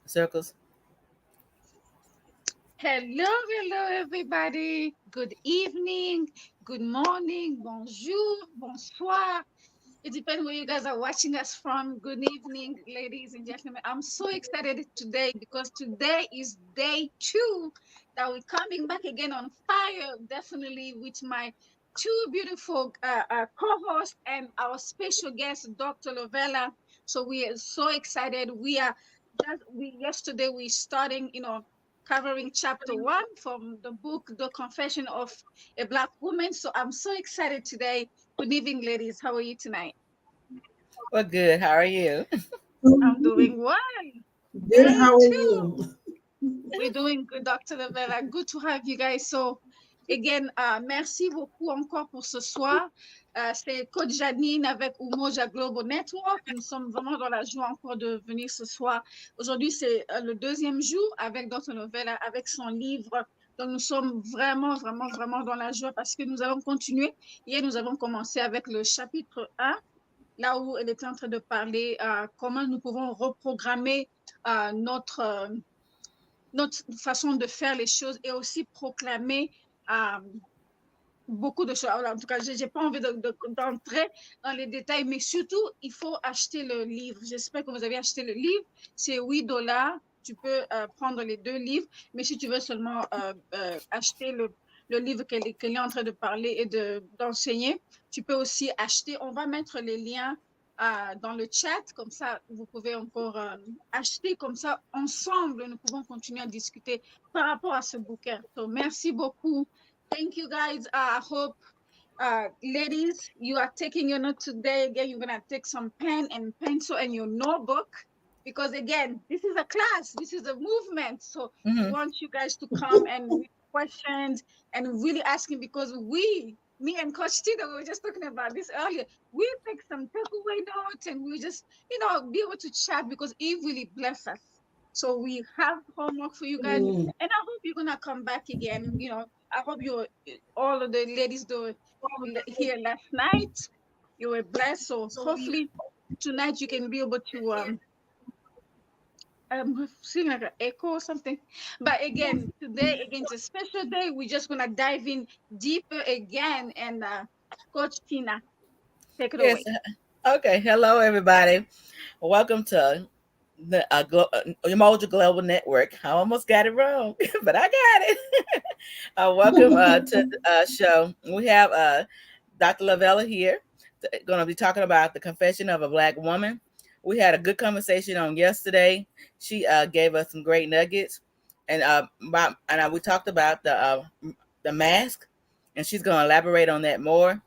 Circles. Hello, everybody. Good evening, good morning, bonjour, bonsoir. It depends where you guys are watching us from. Good evening, ladies and gentlemen. I'm so excited today because today is day 2 that we're coming back again on fire, definitely with my two beautiful co-hosts and our special guest, Dr. Lovella. So we are so excited. We yesterday we starting, covering chapter 1 from the book The Confession of a Black Woman. So I'm so excited today. Good evening, ladies. How are you tonight? Well, good. How are you? I'm doing well. Good. Day How are two. you? We're doing good, Dr. Lavella. Good to have you guys. So, again, merci beaucoup encore pour ce soir. C'est Coach Janine avec Umoja Global Network. Nous sommes vraiment dans la joie encore de venir ce soir. Aujourd'hui, c'est le deuxième jour avec Dr. Novella, avec son livre. Donc, nous sommes vraiment dans la joie parce que nous allons continuer. Hier, nous avons commencé avec le chapitre 1, là où elle était en train de parler comment nous pouvons reprogrammer notre façon de faire les choses et aussi proclamer euh, beaucoup de choses. En tout cas, je n'ai pas envie d'entrer dans les détails, mais surtout, il faut acheter le livre. J'espère que vous avez acheté le livre. C'est $8. Tu peux prendre les 2 livres, mais si tu veux seulement acheter le livre qu'elle est en train de parler et d'enseigner, tu peux aussi acheter. On va mettre les liens dans le chat, comme ça, vous pouvez encore acheter, comme ça, ensemble, nous pouvons continuer à discuter par rapport à ce bouquin. Donc, merci beaucoup. Thank you, guys. I hope, ladies, you are taking your note today. Again, you're going to take some pen and pencil and your notebook because, again, this is a class, this is a movement. So, we Mm-hmm. want you guys to come and with questions and really asking because me and Coach Tito, we were just talking about this earlier. We take some takeaway notes and we just, be able to chat because it really bless us. So we have homework for you guys, Mm. and I hope you're gonna come back again. I hope you all of the ladies do here last night. You were blessed. So hopefully tonight you can be able to seeing like an echo or something. But again, today again it's a special day. We're just gonna dive in deeper again and Coach Tina, take it Yes. away. Okay. Hello, everybody. Welcome to the Emoji Global Network. I almost got it wrong, but I got it. Welcome to the show. We have Dr. Lavella here, going to be talking about the confession of a Black woman. We had a good conversation on yesterday. She gave us some great nuggets, and we talked about the mask, and she's going to elaborate on that more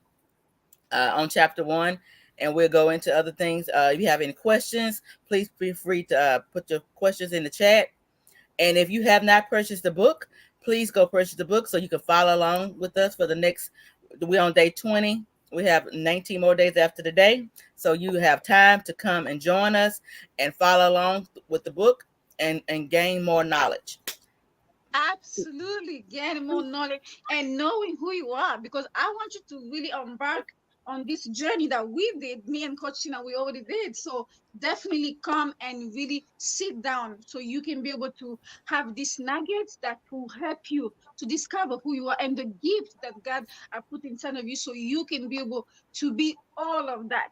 on chapter 1, and we'll go into other things. If you have any questions, please feel free to put your questions in the chat. And if you have not purchased the book, please go purchase the book so you can follow along with us for the next. We're on day 20. We have 19 more days after the day. So you have time to come and join us and follow along with the book and gain more knowledge. Absolutely, getting more knowledge and knowing who you are because I want you to really embark on this journey that we did, me and Coach Tina, we already did. So definitely come and really sit down so you can be able to have these nuggets that will help you to discover who you are and the gift that God has put inside of you so you can be able to be all of that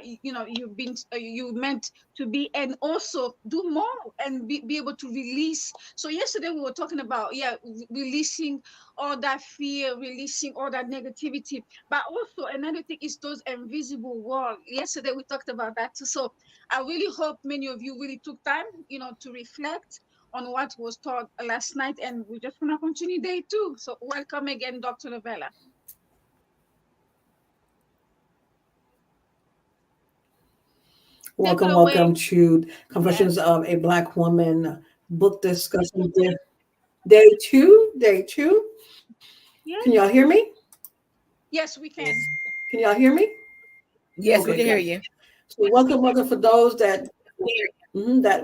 you've been you meant to be and also do more and be able to release. So yesterday we were talking about releasing all that fear, releasing all that negativity, but also another thing is those invisible walls. Yesterday we talked about that too. So I really hope many of you really took time to reflect on what was taught last night, and we're just going to continue day 2. So welcome again, Dr. Novella. Take it Welcome, away. welcome to Yes. Confessions of a Black Woman book discussion. Day two, day two. Can y'all Yes. hear me? Yes, we can. Yes. Can y'all hear me? Yes, we Okay, can hear good. you. So welcome for those that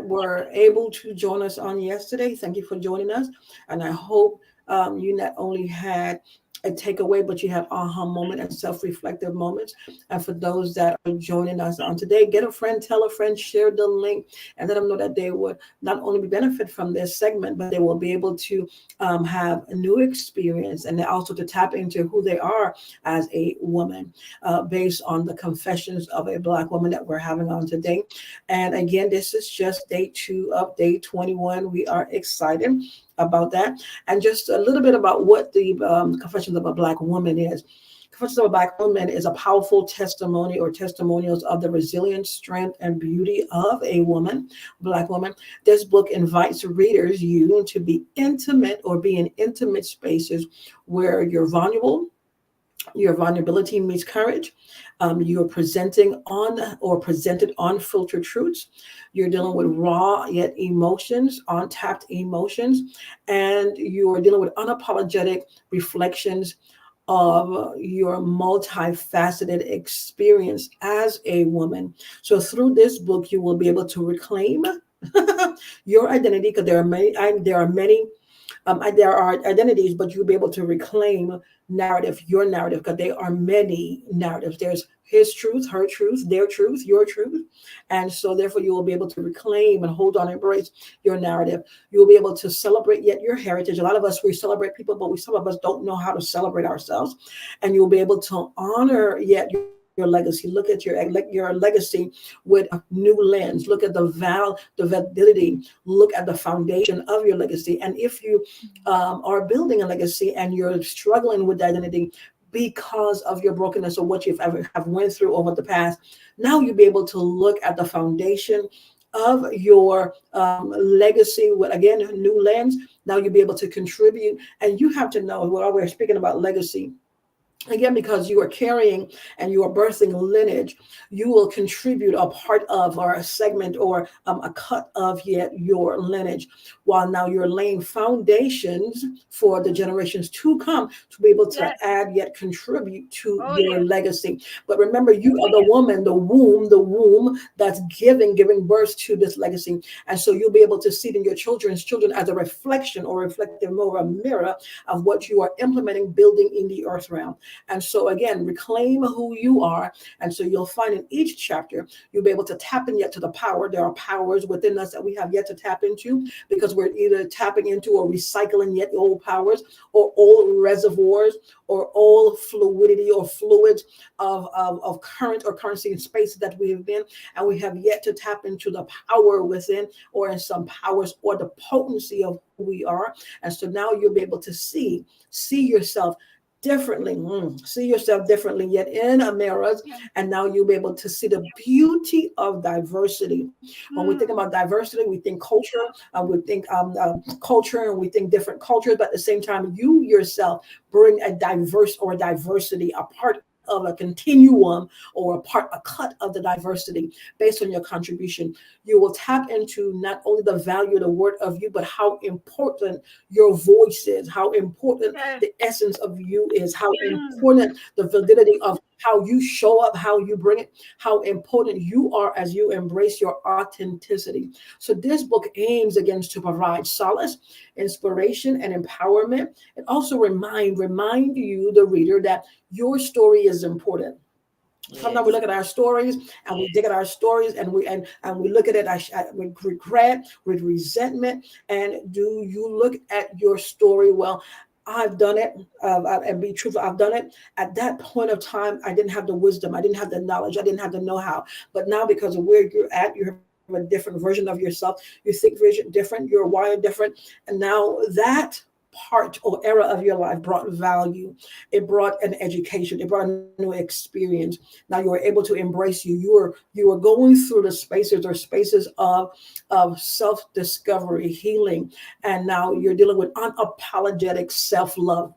were able to join us on yesterday. Thank you for joining us, and I hope you not only had a takeaway, but you have aha moment and self-reflective moments. And for those that are joining us on today, get a friend, tell a friend, share the link, and let them know that they would not only be benefit from this segment, but they will be able to have a new experience, and also to tap into who they are as a woman, based on the confessions of a Black woman that we're having on today. And again, this is just day 2 of day 21. We are excited about that. And just a little bit about what the Confessions of a Black Woman is. Confessions of a Black Woman is a powerful testimony or testimonials of the resilience, strength, and beauty of a woman, Black woman. This book invites readers, you, to be intimate or be in intimate spaces where you're vulnerable. Your vulnerability meets courage. You're presenting on or presented unfiltered truths. You're dealing with raw yet emotions, untapped emotions, and you're dealing with unapologetic reflections of your multifaceted experience as a woman. So through this book, you will be able to reclaim your identity, because there are identities, but you'll be able to reclaim narrative, your narrative, because there are many narratives. There's his truth, her truth, their truth, your truth. And so therefore you will be able to reclaim and hold on, embrace your narrative. You will be able to celebrate yet your heritage. A lot of us, we celebrate people, but some of us don't know how to celebrate ourselves. And you'll be able to honor yet your legacy. Look at your legacy with a new lens. Look at the validity. Look at the foundation of your legacy. And if you are building a legacy and you're struggling with identity because of your brokenness or what you've ever have went through over the past, now you'll be able to look at the foundation of your legacy with, again, a new lens. Now you'll be able to contribute. And you have to know, while we're speaking about legacy, again, because you are carrying and you are birthing lineage, you will contribute a part of, or a segment, or a cut of yet your lineage, while now you're laying foundations for the generations to come to be able to Yes. add yet contribute to Oh your yes. legacy. But remember, you are the woman, the womb that's giving birth to this legacy. And so you'll be able to see it in your children's children as a reflection, or reflective, more a mirror of what you are implementing, building in the earth realm. And so again, reclaim who you are. And so you'll find in each chapter, you'll be able to tap in yet to the power. There are powers within us that we have yet to tap into, because we're either tapping into or recycling yet old powers, or old reservoirs, or old fluidity or fluids of current or currency in spaces that we have been. And we have yet to tap into the power within, or in some powers, or the potency of who we are. And so now you'll be able to see yourself differently. See yourself differently, yet in a mirror. Yeah. And now you'll be able to see the beauty of diversity. When we think Mm. about diversity, we think culture, culture, and we think different cultures. But at the same time, you yourself bring a diverse or diversity, a part of a continuum, or a cut of the diversity based on your contribution. You will tap into not only the value of the word of you, but how important your voice is, how important Yes. the essence of you is, how Mm. important the validity of how you show up, how you bring it, how important you are as you embrace your authenticity. So this book aims again to provide solace, inspiration, and empowerment. It also remind you, the reader, that your story is important. Sometimes we Yes. look at our stories and we dig at our stories, and we look at it with regret, with resentment. And do you look at your story? Well, I've done it, and be truthful, I've done it. At that point of time, I didn't have the wisdom, I didn't have the knowledge, I didn't have the know-how. But now, because of where you're at, you have a different version of yourself. You think vision different, you're wired different. And now that part or era of your life brought value. It brought an education. It brought a new experience. Now you were able to embrace you. You were going through the spaces or spaces of self discovery, healing, and now you're dealing with unapologetic self love.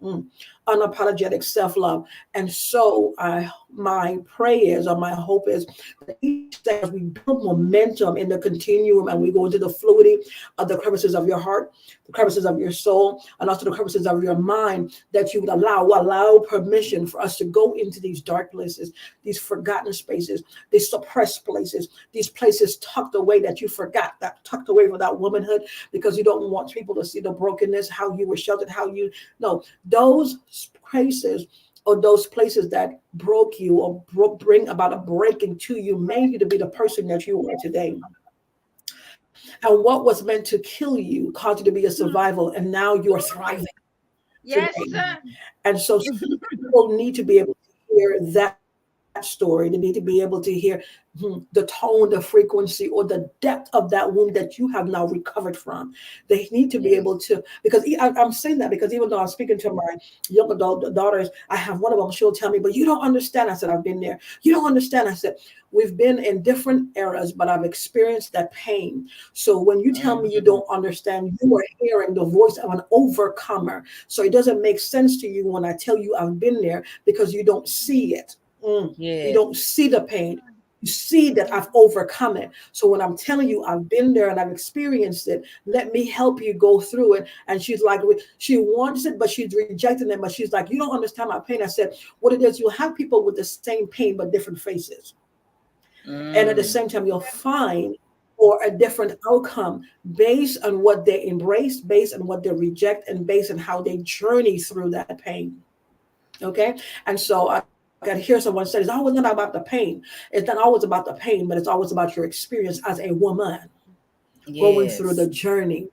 Unapologetic self love. And so my prayers or my hope is that each segment, as we build momentum in the continuum and we go into the fluidity of the crevices of your heart, the crevices of your soul, and also the crevices of your mind, that you would allow permission for us to go into these dark places, these forgotten spaces, these suppressed places, these places tucked away that you forgot, that tucked away for that womanhood because you don't want people to see the brokenness, how you were sheltered, how you no those places or those places that broke you or bring about a breaking to you made you to be the person that you are today. And what was meant to kill you caused you to be a Mm. survival, and now you're thriving Yes, today. sir. And so people need to be able to hear that story. They need to be able to hear the tone, the frequency, or the depth of that wound that you have now recovered from. They need to be able Yes. to, because I'm saying that because even though I'm speaking to my young adult daughters, I have one of them, she'll tell me, but you don't understand. I said, I've been there. You don't understand. I said, we've been in different eras, but I've experienced that pain. So when you tell me you Mhm. don't understand, you are hearing the voice of an overcomer. So it doesn't make sense to you when I tell you I've been there because you don't see it. You Yes. don't see the pain. You see that I've overcome it. So when I'm telling you I've been there and I've experienced it, let me help you go through it. And she's like, she wants it, but she's rejecting it. But she's like, you don't understand my pain. I said, what it is, you'll have people with the same pain, but different faces. And at the Mm. same time, you'll find or a different outcome based on what they embrace, based on what they reject, and based on how they journey through that pain. Okay. And so I got to hear someone say, it's always not about the pain. It's not always about the pain, but it's always about your experience as a woman going through the Yes. journey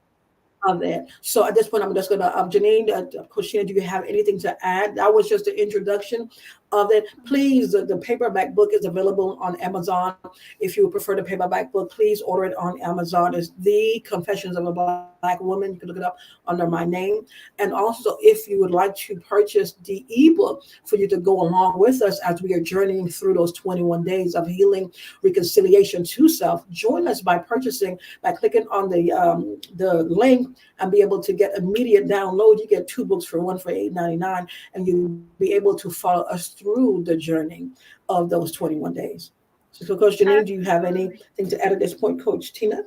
of it. So at this point, I'm just going to, Janine, Koshina, do you have anything to add? That was just the introduction of it. Please, the paperback book is available on Amazon. If you would prefer the paperback book, please order it on Amazon. It's The Confessions of a Black Woman. You can look it up under my name. And also, if you would like to purchase the ebook for you to go along with us as we are journeying through those 21 days of healing, reconciliation to self, join us by purchasing by clicking on the link and be able to get immediate download. You get two books for one for $8.99, and you'll be able to follow us through the journey of those 21 days. So, Coach Janine, do you have Absolutely. anything to add at this point, Coach Tina?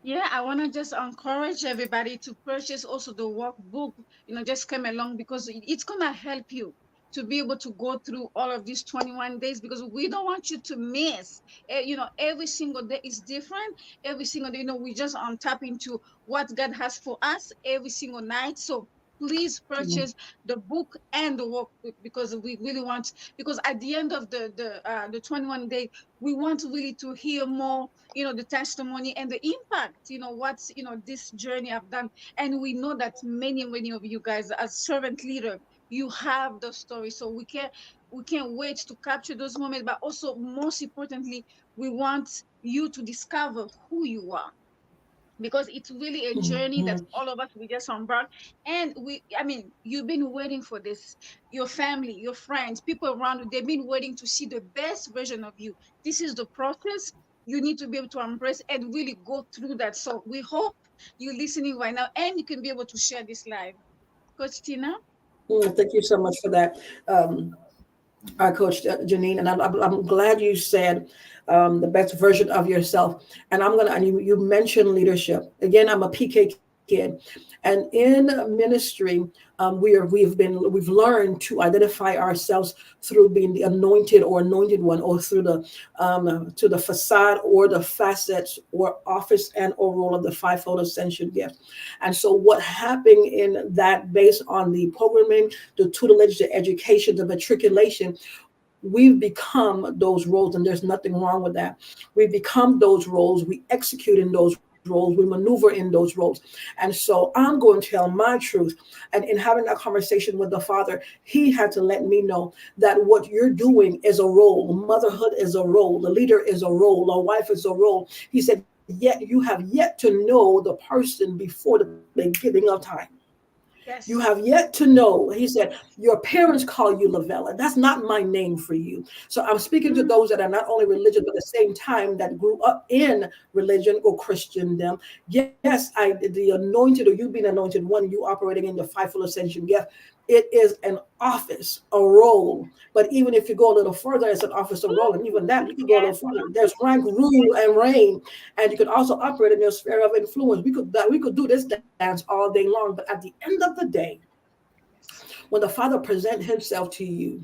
Yeah, I want to just encourage everybody to purchase also the workbook, just come along because it's going to help you to be able to go through all of these 21 days because we don't want you to miss. Every single day is different. Every single day, we just tap into what God has for us every single night. So please Mm, purchase the book and the workbook because we really want, because at the end of the 21 day, we want really to hear more, the testimony and the impact, what's, this journey I've done. And we know that many of you guys as servant leader, you have the story. So we can't wait to capture those moments, but also most importantly, we want you to discover who you are because it's really a journey mhm, that all of us we just embark. And you've been waiting for this. Your family, your friends, people around you, they've been waiting to see the best version of you. This is the process you need to be able to embrace and really go through that. So we hope you're listening right now and you can be able to share this live. Coach Tina. Thank you so much for that. Coach Janine, and I'm glad you said the best version of yourself. And and you mentioned leadership. Again, I'm a PK kid, and in ministry, we've learned to identify ourselves through being the anointed or anointed one, or through the to the facade or the facets or office and or role of the fivefold ascension gift. And so, what happened in that, based on the programming, the tutelage, the education, the matriculation, we've become those roles, and there's nothing wrong with that. We become those roles, we execute in those roles, we maneuver in those roles. And so I'm going to tell my truth. And in having that conversation with the Father, He had to let me know that what you're doing is a role. Motherhood is a role. The leader is a role. A wife is a role. He said, yet you have yet to know the person before the beginning of time. You have Yes. yet to know. He said, your parents call you Lovella. That's not my name for you. So I'm speaking to Mm. those that are not only religious, but at the same time that grew up in religion or Christendom. Yes, the anointed, or you being anointed one, you operating in the fivefold ascension gift. It is an office, a role. But even if you go a little further, it's an office, a role. And even that, you can go a little Yes. further. There's rank, rule, and reign. And you can also operate in your sphere of influence. We could do this dance all day long, but at the end of the day, Yes. when the Father presents himself to you,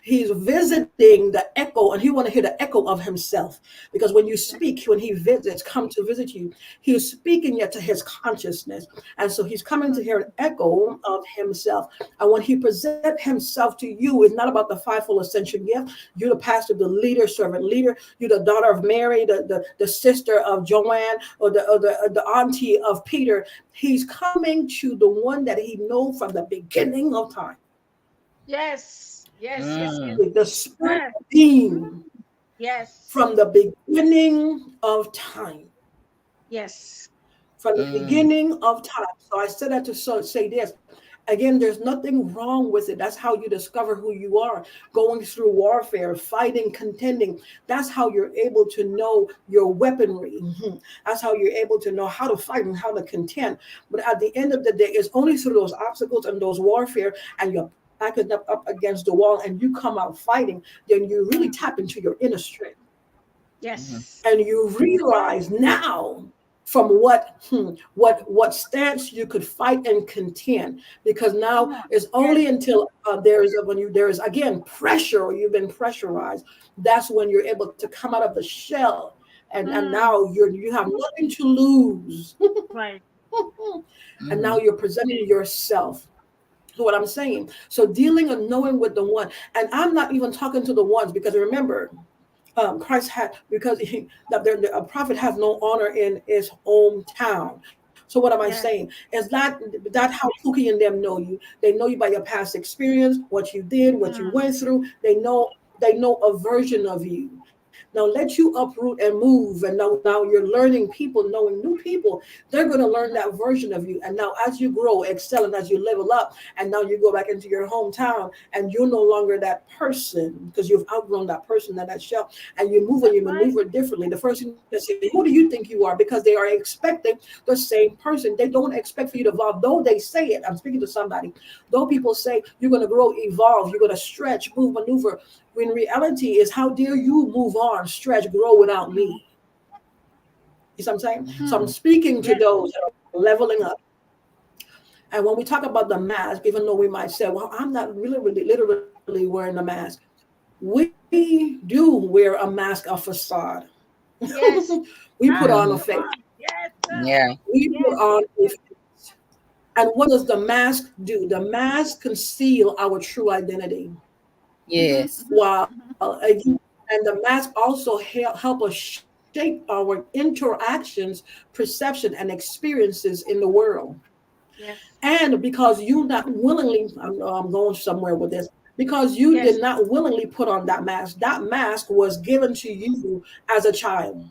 he's visiting the echo, and he want to hear the echo of himself. Because when you Yes. speak, when he visits, come to visit you, he is speaking yet to his consciousness. And so he's coming to hear an echo of himself. And when he presents himself to you, it's not about the fivefold ascension gift. You're the pastor, the leader, servant leader. You're the daughter of Mary, the sister of Joanne, or the auntie of Peter. He's coming to the one that he know from the beginning of time. Yes. Yes. Yes. Yes. Mm. The spirit Yes. being Mm. Yes. from the beginning of time. Yes. From the Mm. beginning of time. So I said that to say this. Again, there's nothing wrong with it. That's how you discover who you are. Going through warfare, fighting, contending. That's how you're able to know your weaponry. That's how you're able to know how to fight and how to contend. But at the end of the day, it's only through those obstacles and those warfare, and you're backing up against the wall and you come out fighting, then you really Mm. tap into your inner strength. Mhm. Yes. And you realize now from what stance you could fight and contend, because Come now on. it's Yes. only until there is again pressure, or you've been pressurized, that's when you're able to come out of the shell, and Mm. now you have nothing to lose. Right. And now Mhm. you're presenting yourself to what I'm saying. So dealing and knowing with the one, and I'm not even talking to the ones, because remember, Christ had, because a prophet has no honor in his hometown. So what am I saying? Yes. Is that how Pookie and them know you? They know you by your past experience, what you did, what you Mm. went through. They know a version of you. Now let you uproot and move, and now you're learning people, knowing new people. They're going to learn Mhm. that version of you. And now as you grow, excel, and as you level up, and now you go back into your hometown, and you're no longer that person because you've outgrown that person and that shell, and you move and That's you right. maneuver differently. The first thing they say, who do you think you are? Because they are expecting the same person. They don't expect for you to evolve, though they say it. I'm speaking to somebody. Though people say you're going to grow, evolve, you're going to stretch, move, maneuver. When reality is, how dare you move on, stretch, grow without Mm. me? You see what I'm saying? So I'm Mm. speaking to Yes. those that are leveling up. And when we talk about the mask, even though we might say, well, I'm not really literally wearing a mask. We do wear a mask, a facade. Yes. We put on a Ah, Mhm. face. come on. Yes, sir. Yeah. We put Yes. on Yes. a Yes. face. And what does the mask do? The mask conceal our true identity. Mm-hmm. Yes. While Mm-hmm. and the mask also help us shape our interactions, perception, and experiences in the world. Yes. And because you not willingly, I'm going somewhere with this, because you Yes. did not willingly put on that mask was given to you as a child.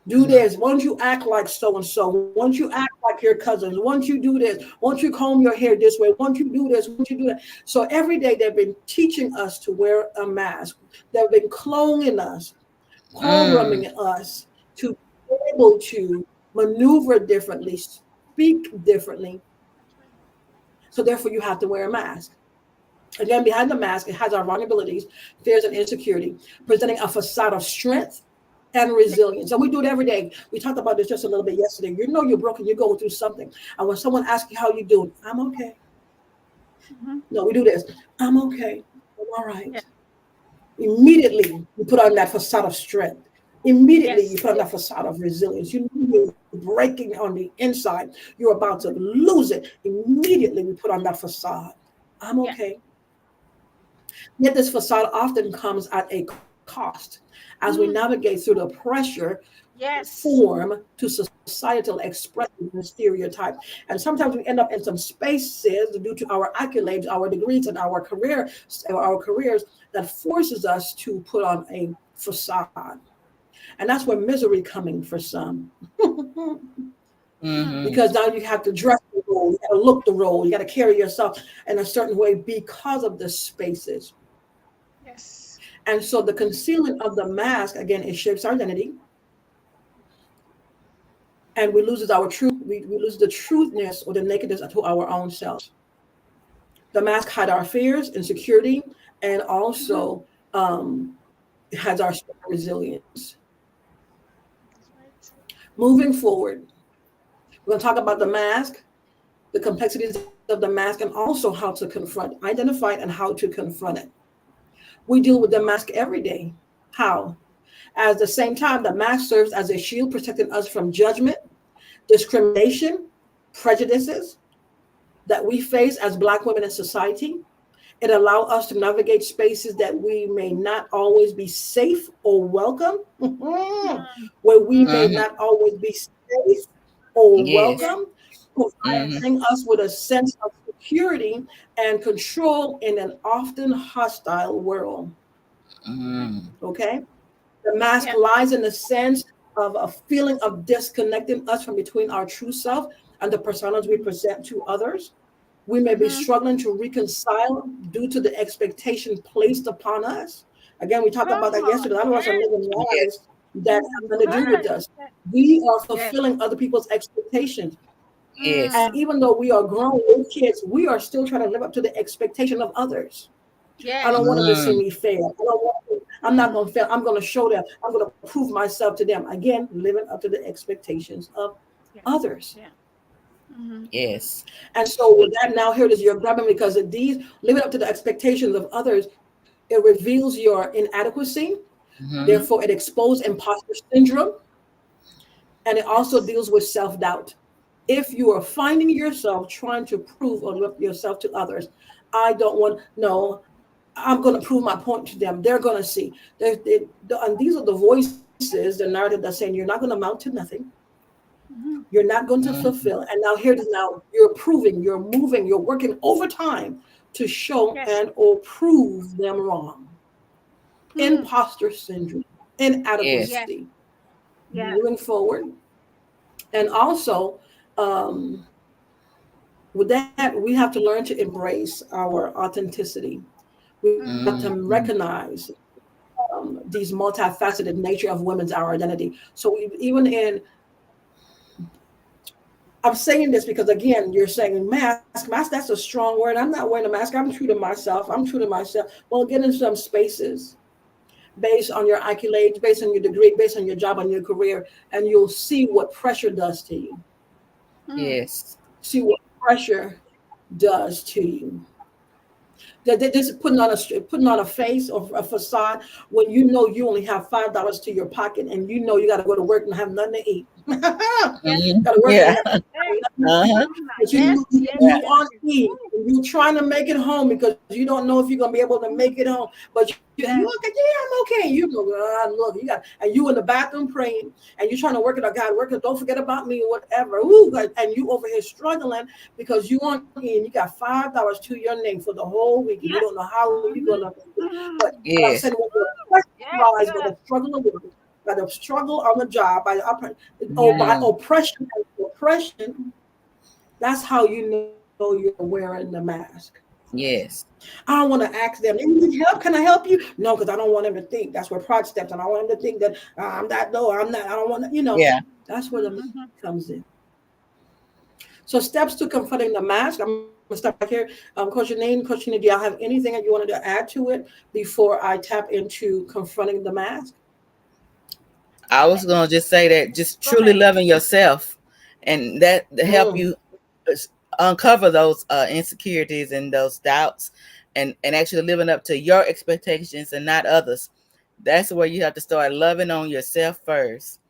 Do Mhm. this. Won't you act like so and so? Won't you act like your cousins? Won't you do this? Won't you comb your hair this way? Won't you do this? Won't you do that? So every day they've been teaching us to wear a mask. They've been cloning us, Mm. programming us to be able to maneuver differently, speak differently. That's right. So therefore, you have to wear a mask. Again, behind the mask, it has our vulnerabilities, fears, and insecurity, presenting a facade of strength and Yes. resilience. And we do it every day. We talked about this just a little bit yesterday. You know you're broken, you're going through something. And when someone asks you how you doing, I'm okay. Mm-hmm. No, we do this. I'm okay. I'm all Yeah. right. Immediately, you put on that facade of strength. Immediately, Yes. you put on that facade of resilience. You know you're breaking on the inside. You're about to lose it. Immediately, we put on that facade. I'm Yeah. okay. Yet this facade often comes at a cost as we Mm. navigate through the pressure Yes. form to societal expressions and stereotypes. And sometimes we end up in some spaces due to our accolades, our degrees, and our careers that forces us to put on a facade. And that's where misery coming for some. Mm. Mhm. Because now you have to dress the role, you got to look the role, you got to carry yourself in a certain way because of the spaces. Yes. And so the concealment of the mask, again, it shapes our identity, and we lose the truthness or the nakedness to our own selves. The mask hide our fears, insecurity, and Mm-hmm. also it has our resilience. That's right. Moving forward, we're going to talk about the mask, the complexities of the mask, and also how to identify it, and how to confront it. We deal with the mask every day. How? At the same time, the mask serves as a shield protecting us from judgment, discrimination, prejudices that we face as Black women in society. It allows us to navigate spaces that we may not always be safe or welcome, where we may Mm-hmm. not always be safe or Yes. Yes. welcome, Mm-hmm. Yes. providing us with a sense of security and control in an often hostile world. Mm-hmm. Okay? The mask Yeah. lies in the sense of a feeling of disconnecting us from between our true self and the personas we present to others. We may be Mm-hmm. struggling to reconcile due to the expectation placed upon us. Again, we talked about Come that on. yesterday. A lot of us are Yes. living Yes. lives that have nothing to do with Correct. us. We are Yes. fulfilling other people's expectations. Yes. And Mm. even though we are grown with kids, we are still trying to live up to the expectation of others. I don't Yes. want them to see Mm. me fail. I'm not Mm. going to fail. I'm going to show them. I'm going to prove myself to them. Again, living up to the expectations of Yeah. others. Yeah. Mm-hmm. Yes. And so with that, now here it is, you're grabbing because of these living up to the expectations of others, it reveals your inadequacy. Mm-hmm. Therefore, it exposes imposter syndrome, and it also Yes. deals with self-doubt. If you are finding yourself trying to prove or lift yourself to others, I don't want, no, I'm going to prove my point to them. They're going to see. And these are the voices, the narrative that's saying you're not going to amount to nothing. Mm-hmm. You're not going to Mm-hmm. fulfill. And now here it is, now you're proving, you're moving, you're working overtime to show Yes. and or prove them wrong. Mm. Imposter syndrome, Yes. Yeah. inadequacy, Yeah. moving forward. And also, um, with that, we have to learn to embrace our authenticity. We have to Mm-hmm. Mm-hmm. recognize these multifaceted nature of women's our identity. So even in, I'm saying this because again, you're saying mask. That's a strong word. I'm not wearing a mask. I'm true to myself. I'm true to myself. Well, get in some spaces based on your accolades, based on your degree, based on your job, on your career, and you'll see what pressure does to you. Mm. Yes. See what pressure does to you. This is putting on a face or a facade when you know you only have $5 to your pocket and you know you got to go to work and have nothing to eat. Got Yes. Mm-hmm. to work and Yeah. have Hey. nothing to eat. Uh-huh. But you Yes. know Yes. you Yes. on Yes. E Woo. and you're trying to make it home because you don't know if you're gonna be able to make it home. But you okay, Yes. yeah, I'm okay. You go, look, you got, and you in the bathroom praying and you're trying to work it out. God, work it. Don't forget about me, whatever. Ooh, and you over here struggling because you on E and you got $5 to your name for the whole week and you don't Yes. know how you're gonna make it. But Mm-hmm. what I'm saying, Yes. when you're Yes, pressurized by the sir. struggle of work, by the struggle on the job, or by Yes. Mm-hmm. oppression, that's how you know you're wearing the mask. Yes. Yes. I don't want to ask them, "You need help? Can I help you?" No, because I don't want them to think. That's where pride steps, and I want them to think that I'm that low. I'm not. I don't want to. Yeah. That's where the mask Mm-hmm. comes in. So steps to confronting the mask. I'm gonna stop right here. Coach Janine, Coach Janine, do y'all have anything that you wanted to add to it before I tap into confronting the mask? I was gonna just say that just Go truly ahead. loving yourself, and that to help Mm, you uncover those insecurities and those doubts, and actually living up to your expectations and not others. That's where you have to start loving on yourself first,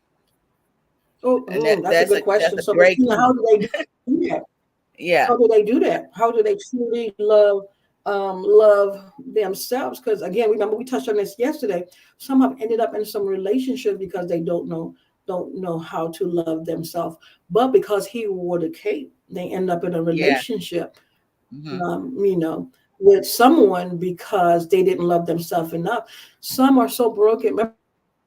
and that's a good that's question. a So, great Bettina, how key. do they do that? How Yeah. do they do that? How do they truly love themselves? Because again, remember we touched on this yesterday. Some have ended up in some relationships because they don't know how to love themselves. But because he wore the cape, they end up in a Yeah. relationship, Hmm. um, you know, with someone because they didn't love themselves enough. Some are so broken.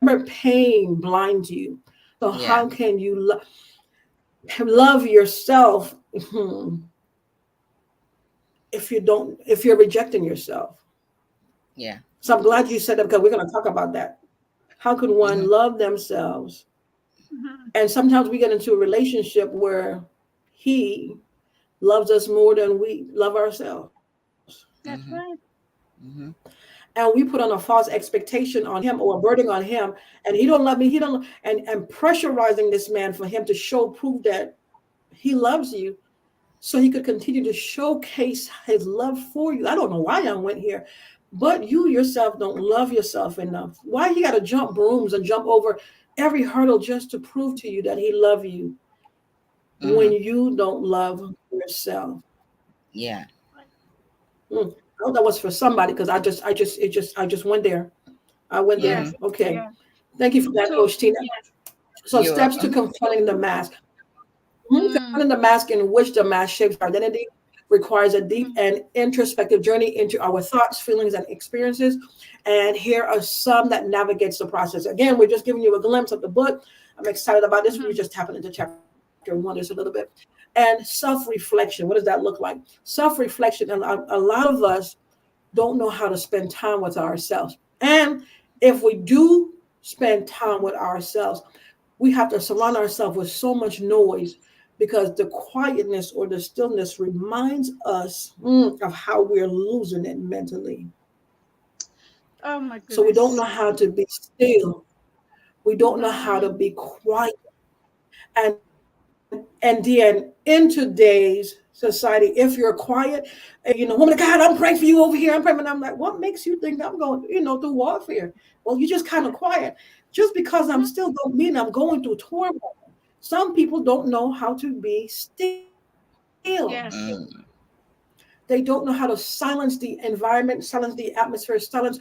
Remember, pain blinds you. So how can Yeah. you love yourself if you're rejecting yourself? Yeah. So I'm glad you said that because we're going to talk about that. How can one Hmm. love themselves? Mm-hmm. And sometimes we get into a relationship where he loves us more than we love ourselves. That's Hmm. right. Hmm. And we put on a false expectation on him or a burden on him, and he don't love me, he don't, and pressurizing this man for him to show proof that he loves you. so he could continue to showcase his love for you. I don't know why I went here, but you yourself don't love yourself enough. Why you got to jump brooms and jump over every hurdle just to prove to you that he loves you when Mm-hmm. you don't love yourself? Yeah. Mm. I hope that was for somebody because I just went there. I went there. Yes. Mm-hmm. Okay. Yeah. Thank you for that, So Coach Tina. So You're steps to welcome. confronting the mask. mm, Confronting the mask in which the mask shapes our identity requires a deep mm, and introspective journey into our thoughts, feelings, and experiences. And here are some that navigates the process. Again, we're just giving you a glimpse of the book. I'm excited about this. We're mm, just tapping into chapter one just a little bit. And self-reflection. What does that look like? Self-reflection. And a lot of us don't know how to spend time with ourselves. And if we do spend time with ourselves, we have to surround ourselves with so much noise because the quietness or the stillness reminds us of how we're losing it mentally. oh my So we don't know goodness. how to be still. We don't know how to Mm, be quiet. And then in today's society, if you're quiet, woman of God, I'm praying for you over here. I'm praying. And I'm like, what makes you think I'm going, through warfare? Well, you're just kind of quiet. Just because I'm mhm, still don't mean I'm going through turmoil. Some people don't know how to be still. yes. Mm. They don't know how to silence the environment, silence the atmosphere, silence, or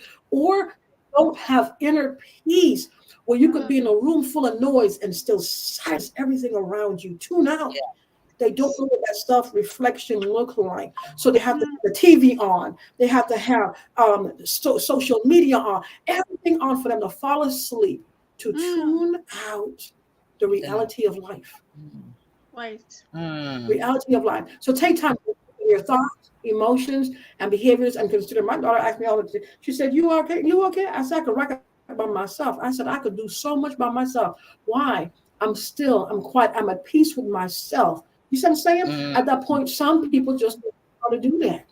don't have inner peace where you could be in a Mm, room full of noise and still silence everything around you. Tune out. They don't know what that self reflection look like. So they have mm, the TV on. They have to have social media on. Everything on for them to fall asleep, to mm, tune out the The- reality of life. mm. right. Mm. Reality of life. So take time to look at your thoughts, emotions, and behaviors and consider. My daughter asked me all the time. She said, "You okay? You okay?" I said, "I could rock it by myself." I said, "I could do so much by myself. Why? I'm quiet. I'm at peace with myself." You see what I'm saying? At Mm. that point, some people just don't know how to do that.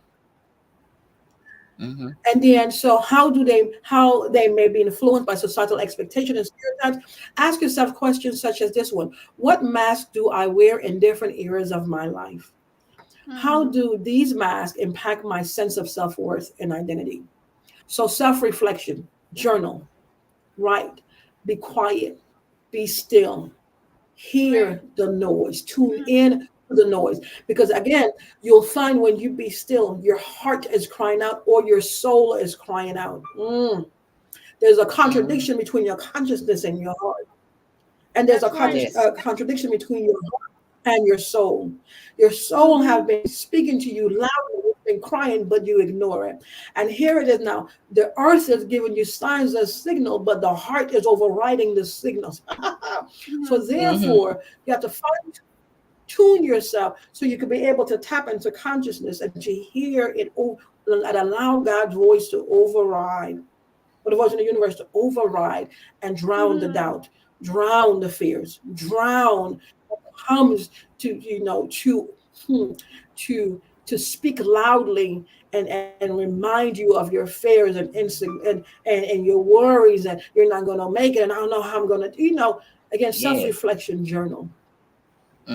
Mm-hmm. And then, so how they may be influenced by societal expectation and stereotypes. Ask yourself questions such as this one: what mask do I wear in different areas of my life? How Mm, do these masks impact my sense of self-worth and identity? So self-reflection, journal, write, be quiet, be still, right. hear the noise, tune Mm, in to the noise. Because again, you'll find when you be still, your heart is crying out or your soul is crying out. There's a Mm. contradiction between your consciousness and your heart. And there's a that's right. Yes. contradiction between your heart and your soul. Your soul Mm-hmm, have been speaking to you loudly, it's been crying, but you ignore it. And here it is now. The earth is giving you signs and signal, but the heart is overriding the signals. So mm-hmm, Mm-hmm. therefore, you have to fine tune yourself so you can be able to tap into consciousness and to hear it and allow God's voice to override, or the voice of the universe to override and drown the mm, doubt, drown the fears, drown what comes to hmm, to speak loudly and remind you of your fears and and your worries and you're not going to make it and I don't know how I'm going to again Yes. self-reflection journal.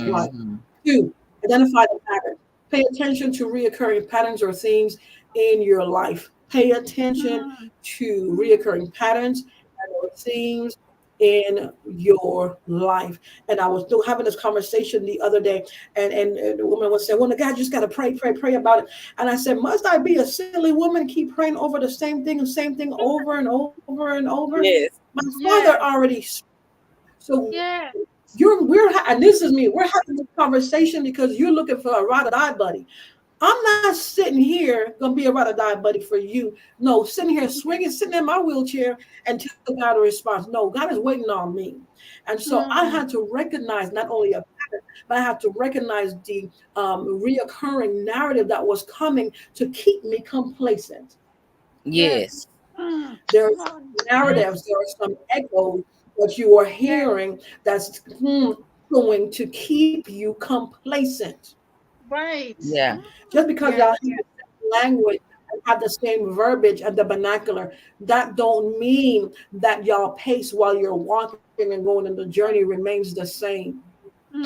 Right. Mm-hmm. Two, identify the pattern. Pay attention to reoccurring patterns or themes in your life. Pay attention mm, to mm, reoccurring patterns or themes in your life. And I was having this conversation the other day, and the woman was saying, "Well, the guy just got to pray, pray, pray about it." And I said, "Must I be a silly woman and keep praying over the same thing and same thing over and over and over?" Yes. My father yes. already. So Yes. and this is me. We're having this conversation because you're looking for a ride or die buddy. I'm not sitting here gonna be a ride or die buddy for you. No, sitting here swinging, sitting in my wheelchair until God a response. No, God is waiting on me, and so I had Mm, to recognize not only a pattern, but I had to recognize the reoccurring narrative that was coming to keep me complacent. yes. Yes. Mm, There's oh, narratives, there are some echoes that you are yes. hearing that's going to keep you complacent. Right. Yeah. Just because Yes. y'all hear Yes. the same language and have the same verbiage and the vernacular, that don't mean that y'all pace while you're walking and going and the journey remains the same.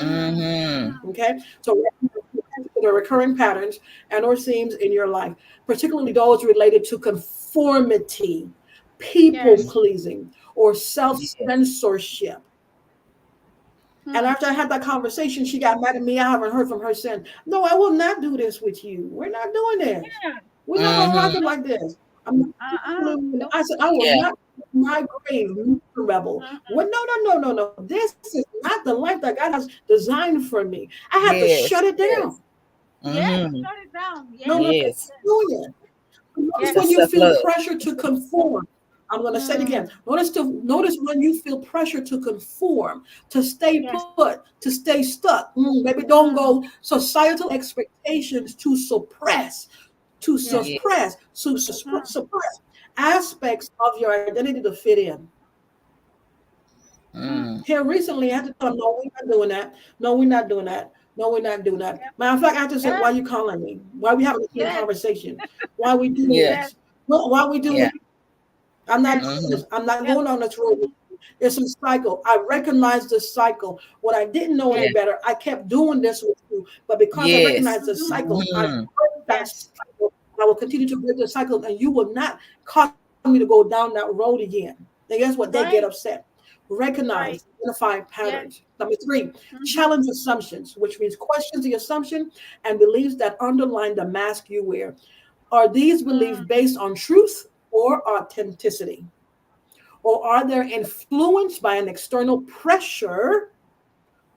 Mm, Mm-hmm. mm, Okay, so the recurring patterns and or themes in your life, particularly those related to conformity, people Yes. pleasing, or Yes. self-censorship. And Hmm. after I had that conversation, she got mad at me. I haven't heard from her since. No, I will not do this with you. We're not doing this. Yeah. We're not gonna rock Mm-hmm. it No. like this. I'm not No. I said, I will Yeah. not my grave, Mr. Rebel. Mm-mm. Well, no, no, no, no, no. This is not the life that God has designed for me. I have to Yes. shut it down. Yes. Yes. Mm-hmm. Shut it down. No, no, Yes. no, Yes. Yes. Yes. doing it. Notice Yes. It's a when you self feel love. pressure to conform. I'm going to say it again. Mm. Notice when you feel pressure to conform, to stay Yes. put, to stay stuck. Maybe don't Mm. go societal expectations to Yes. Yes. Mm. suppress aspects of your identity to fit in. Mm. Mm. Here recently, I had to tell them, no, we're not doing that. No, we're not doing that. No, we're not doing that. Yep. Matter of fact, I just said, Yes. why are you calling me? Why are we having the same Yes. conversation? Why are we doing Yeah. Yes. this? Why are we doing Yeah. this? I'm not Yes. doing Mm-hmm. this. I'm not Yep. going on this road. Mhm. It's a cycle. I recognize the cycle. When I didn't know any Yes. Yeah. better, I kept doing this with you. But because I Yes. recognize the Mm-hmm. cycle, I Mm-hmm. break that Yes. cycle. I will continue to break the cycle, and you will not cause me to go down that road again. And guess what? They get Right. upset. Recognize, Right. identify Yes. patterns. Number three, Mm-hmm. challenge assumptions, which means questions the assumption and beliefs that underline the mask you wear. Are these beliefs Mm. based on truth or authenticity? Or are they influenced by an external pressure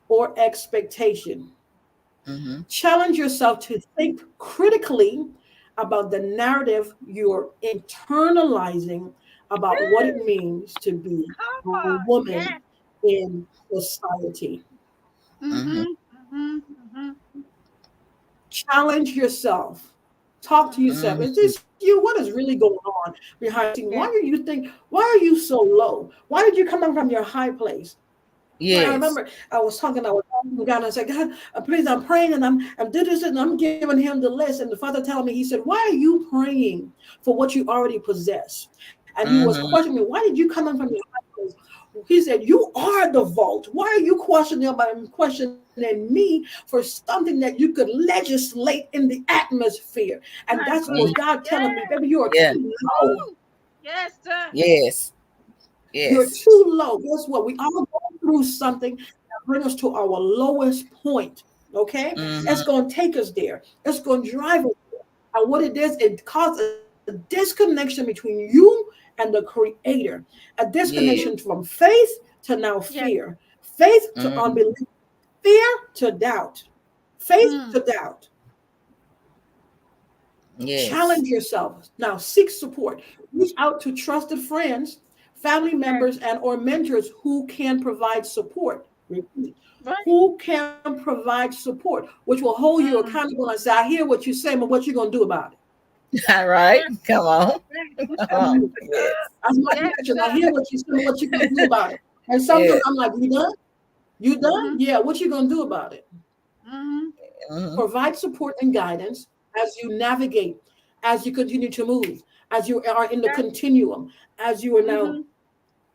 or expectation? Mm-hmm. Challenge yourself to think critically about the narrative you're internalizing about what it means to be Come a on. woman Yes. in society. Mm-hmm. Mm-hmm. Mm-hmm. Mm-hmm. Challenge yourself. Talk to Mm-hmm. yourself. Is Mm-hmm. this you? What is really going on behind the scene? Why Yes. are you think? Why are you so low? Why did you come up from your high place? I Yes. remember I was talking to God, and I said, God, please, I'm praying, and I'm doing this, and I'm giving him the list. And the Father telling me, he said, why are you praying for what you already possess? And he was Mm-hmm. questioning me, why did you come in from your high place? He said, you are the vault. Why are you questioning me for something that you could legislate in the atmosphere? And My that's what was Mm-hmm. goodness. God telling me, Yes. baby, you are Yeah. too low. Woo. Yes, sir. Yes. You're Yes. too low. Guess what? We all go through something that brings us to our lowest point. Okay? It's Mm-hmm. going to take us there. It's going to drive us there. And what it is, it causes a disconnection between you and the creator. A disconnection Yeah. Mm-hmm. from faith to now Yes. fear. Faith to Mm-hmm. unbelief. Fear to doubt. Faith Mm. to doubt. Yes. Challenge yourself. Now seek support. Reach out to trusted friends, family Yes. members, and or mentors who can provide support. Repeat. Right. Who can provide support, which will hold you Mm. accountable and say, I hear what you're saying, but what you gonna do about it? All right. Yes. Come on. Right. Come Come on. on. Yes. That's my Yes, connection. I sir. hear what you're saying, but what you gonna do about it? And sometimes Yes. I'm like, you done? You done? Mm-hmm. Yeah, what you gonna do about it? Mm-hmm. Mm-hmm. Provide support and guidance as you navigate, as you continue to move, as you are in the Yes. continuum, as you are now Mm-hmm.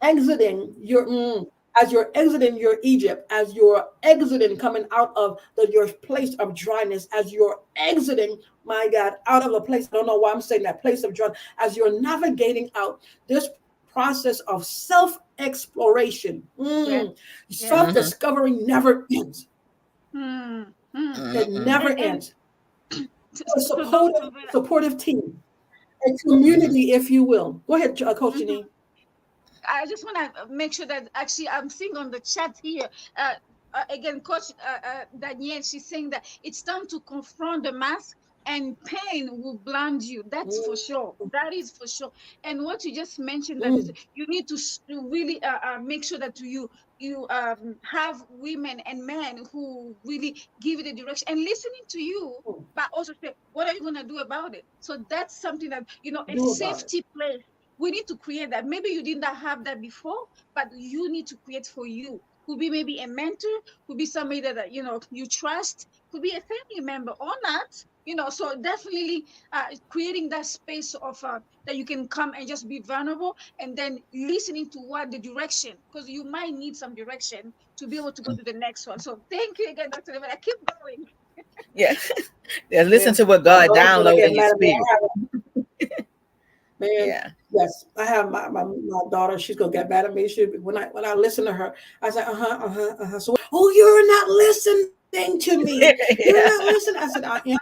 exiting your as you're exiting your Egypt, as you're exiting coming out of your place of dryness, as you're exiting, my God, out of the place. I don't know why I'm saying that place of dryness, as you're navigating out this process of self-exploration. Yes. Yes. Mm-hmm. Self-discovery never ends. Mm. Mm. It Mm-hmm. never And ends. A so Dr. supportive, Lovella, supportive team, a Mm-hmm. community, if you will. Go ahead, Coach mhm. Janine. I just want to make sure that actually I'm seeing on the chat here. Again, Coach Danielle, she's saying that it's time to confront the mask and pain will blind you. That's for sure. That is for sure. And what you just mentioned that is Mm, you need to really make sure that you have women and men who really give you the direction and listening to you, mm. but also say, what are you going to do about it? So that's something that, a Do about it. safety place we need to create that. Maybe you didn't have that before, but you need to create for you. Could be maybe a mentor, could be somebody that you trust, could be a family member or not. So definitely creating that space of that you can come and just be vulnerable, and then listening to what the direction, because you might need some direction to be able to go to the next one. So thank you again, Dr. Level. I keep going. Yeah. Yeah, listen Man, to what my God daughter's gonna download get in your mad at me. spirit. Man, Yeah. yes, I have my daughter. She's gonna get mad at me. She when I listen to her, I say, So, oh, you're not listening to me. You're not Yeah. listening. I said, I am.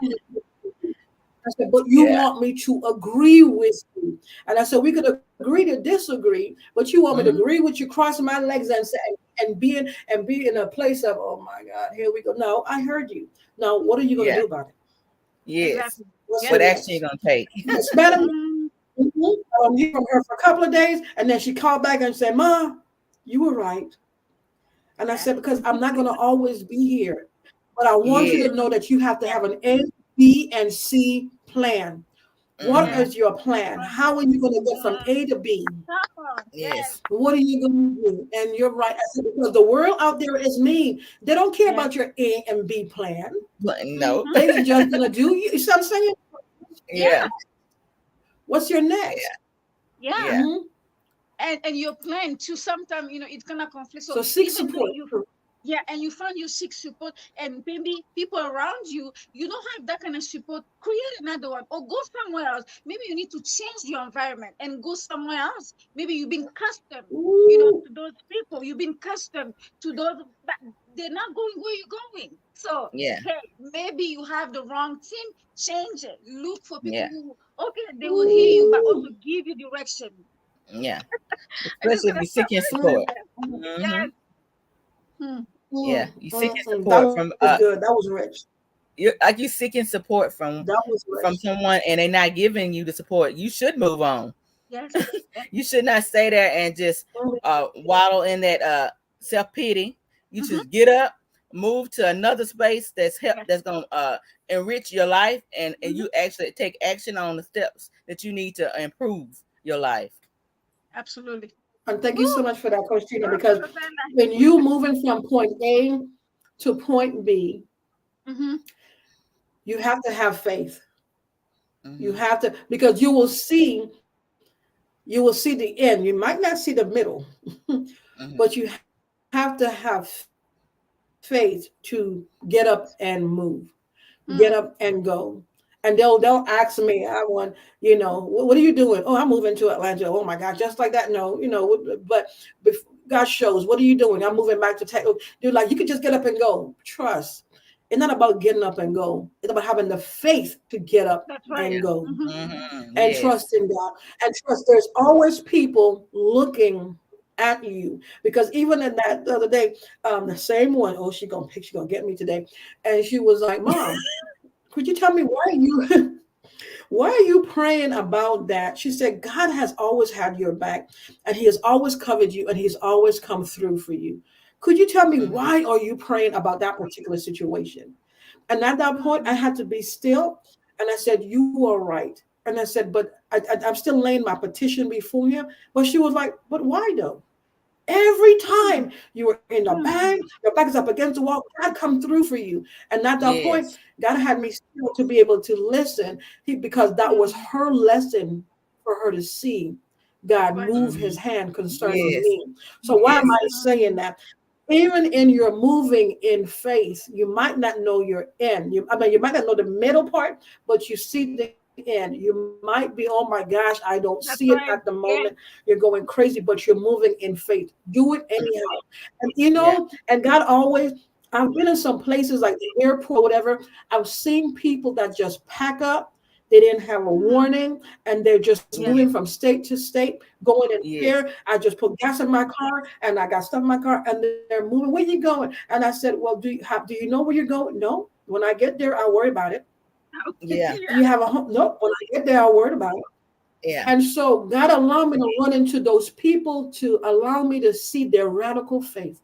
I said, but you Yeah. want me to agree with you, and I said we could agree to disagree, but you want me to agree Mhm. with you, cross my legs, and say and be in a place of, oh my God, here we go. No, I heard you. Now, what are you gonna Yeah. do about it? Yes. Exactly. What's Yeah. your What action you next? gonna take? Yes, madam. Mm, Mhm. Hear from her for a couple of days, and then she called back and said, "Ma, you were right." And I yeah. said, "Because I'm not going to always be here, but I want you Yes. to know that you have to have an A, B, and C plan. What Yeah. Mhm. is your plan? How are you going to get from Mm, A to B? come on. Yes. Yes. What are you going to do?" And you're right. I said, because the world out there is mean. They don't care Yeah. about your A and B plan. But no. Mm-hmm. They're just going to do you. See what I'm saying? Yeah. Yeah. What's your Yeah. next? Yeah. Yeah. Mhm. And your plan too, sometimes it's gonna conflict. So So seek even though support. you, yeah, and you find your seek support, and maybe people around you, you don't have that kind of support, create another one or go somewhere else. Maybe you need to change your environment and go somewhere else. Maybe you've been accustomed, Ooh. to those people. You've been accustomed to those, but they're not going where you're going. So Yeah. hey, maybe you have the wrong team. Change it. Look for people Yeah. who, okay, they will hear you, but also Ooh. give you direction. Yeah. I'm just Especially if gonna you're stop seeking right Mm, support. there. Hmm. Yes. Hmm. Yeah. mm, You seeking mm, mm. That support was from good. That was rich. you like you seeking support That was from rich. someone and they're not giving you the support. You should move on. Yes. Yeah. You should not stay there and just Mm, waddle in that self pity. You Mm-hmm. should get up, move to another space Yes. that's gonna enrich your life, and Mm-hmm. you actually take action on the steps that you need to improve your life. Absolutely. And thank you so Woo. much for that, Coach Tina, Love because Lovella. when you moving from point A to point B, Mm-hmm. you have to have faith. You Hmm. have to, because you will see the end. You might not see the middle, but you Hmm. have to have faith to get up and move, get up and go. And they'll ask me, I want, what are you doing? Oh, I'm moving to Atlanta. Oh my God, just like that. No, but God shows, what are you doing? I'm moving back to Texas. Dude, like, you could just get up and go. Trust. It's not about getting up and go. It's about having the faith to get up That's right. and Yeah. go Mm-hmm. Hmm. and Yes. trust in God. And trust there's always people looking at you. Because even in that the other day, the same one, oh, she gonna get me today. And she was like, Mom, could you tell me why you why are you praying about that? She said, God has always had your back, and He has always covered you, and He's always come through for you. Could you tell me Hmm. why are you praying about that particular situation? And at that point, I Mm-hmm. had to be still. And I said, You are right. And I said, But I'm still laying my petition before Him. But she was like, But why though? Every time you were in the Mm-hmm. bank, your back is up against the wall, God come through for you. And at that point, Yes. God had me still to be able to listen because that was Mm-hmm. her lesson for her to see God Right. move His Hmm. hand concerning Yes. me. So why am Yes. I saying Mm-hmm. that? Even in your moving in faith, you might not know your end. You might not know the middle part, but you see the end. You might be, oh my gosh, I don't see it at That's the right. moment. Yes. You're going crazy, but you're moving in faith. Do it anyhow. And Yeah. and God always, I've been in some places like the airport, whatever. I've seen people that just pack up. They didn't have a Mm-hmm. warning, and they're just Yes. moving Yeah. from state to state, going in Yes. here. I just put gas in my car, and I got stuff in my car, and they're moving. Where you going? And I said, "Well, do you know where you're going?" No. When I get there, I'll worry about it. Yeah. Do you Yeah. have a home? Nope. When I get there, I'll worry about it. Yeah. And so God allowed me to run into those people to allow me to see their radical faith.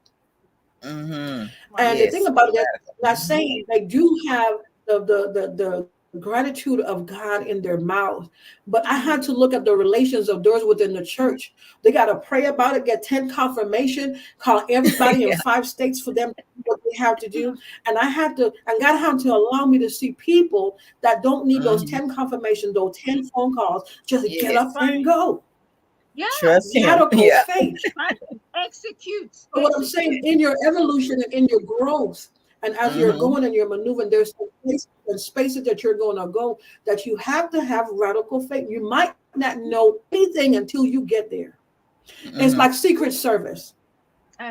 Hmm. And Wow. the thing Yes. about it, Radical. they're not saying they do have the gratitude of God in their mouth. But I had to Mm-hmm. look at the relations of those within the church. They got to pray about it, get 10 confirmation, call everybody in Yeah. 5 states for them to do what they have to do. Mm-hmm. And God had to allow me to see people that don't need those Hmm. 10 confirmation, those 10 phone calls, just get Yes. up and Right. go. Yeah. Trust him. Radical Yeah. faith. Right. Execute. So what I'm saying Execute. in your evolution and in your growth, And as you're Mm-hmm. going and you're maneuvering, there's some places and spaces that you're going to go that you have to have radical faith. You might not know anything until you get there. It's like Mm-hmm. Secret Service.